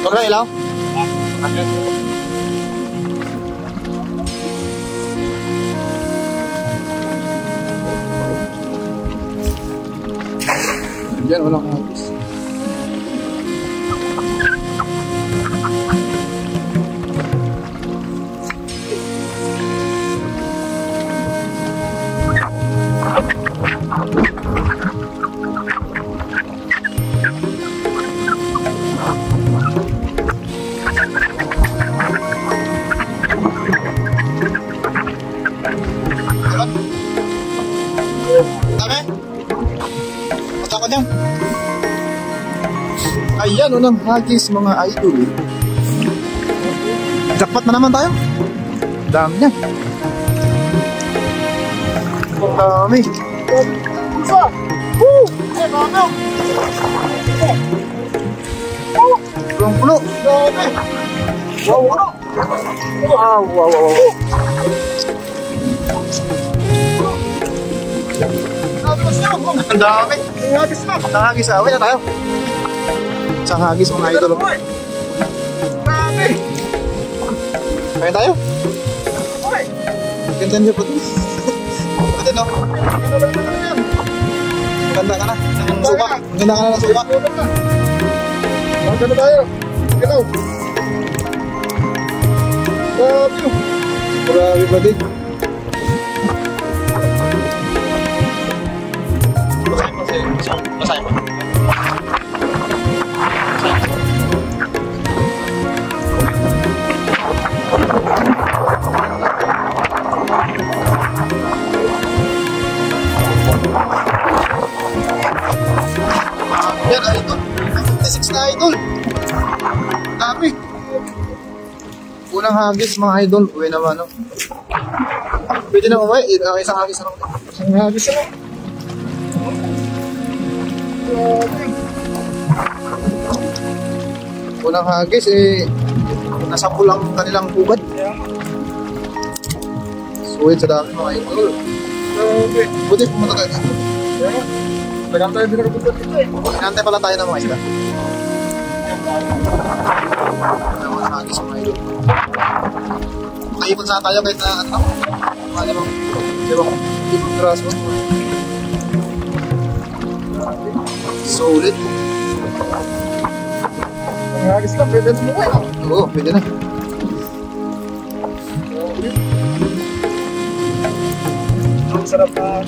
Huwag na ilaw? Diyan, walang hagis. Ayan, unang hagis mga idol. Jackpot na naman tayo. Dami niya. Dami. Pulang pulo. Wow, wow. Wow, wow, wow. Ang dami. Hagis na. Away na tayo. Isang hagis mga idol. Grabe! Kaya tayo? Okay. Ganda niyo po ito. Pati no? Maganda ka na. Ng suka. Maganda ka na ng suka. Maganda tayo. Ikaw. Grabe. Grabe pa din. Masaya pa. Yan idol, 56 na idol. Dami. Unang hagis mga idol. Uwi naman no. Pwede na uwi. Isang hagis na lang. Isang hagis na lang. Unang hagis nasa pulang kanilang hubad. Suwit sa dami mga idol. Buti pumunta tayo dito. Tagang tayo dito kapag dito Hinantay pala tayo ng mga isda. Unang hagis mga idol. Nakaipon sana tayo kahit na ano. Limang graso. Solid. Ang hagis lang, pwede na mo eh. Oo, pwede na. Ang sarap na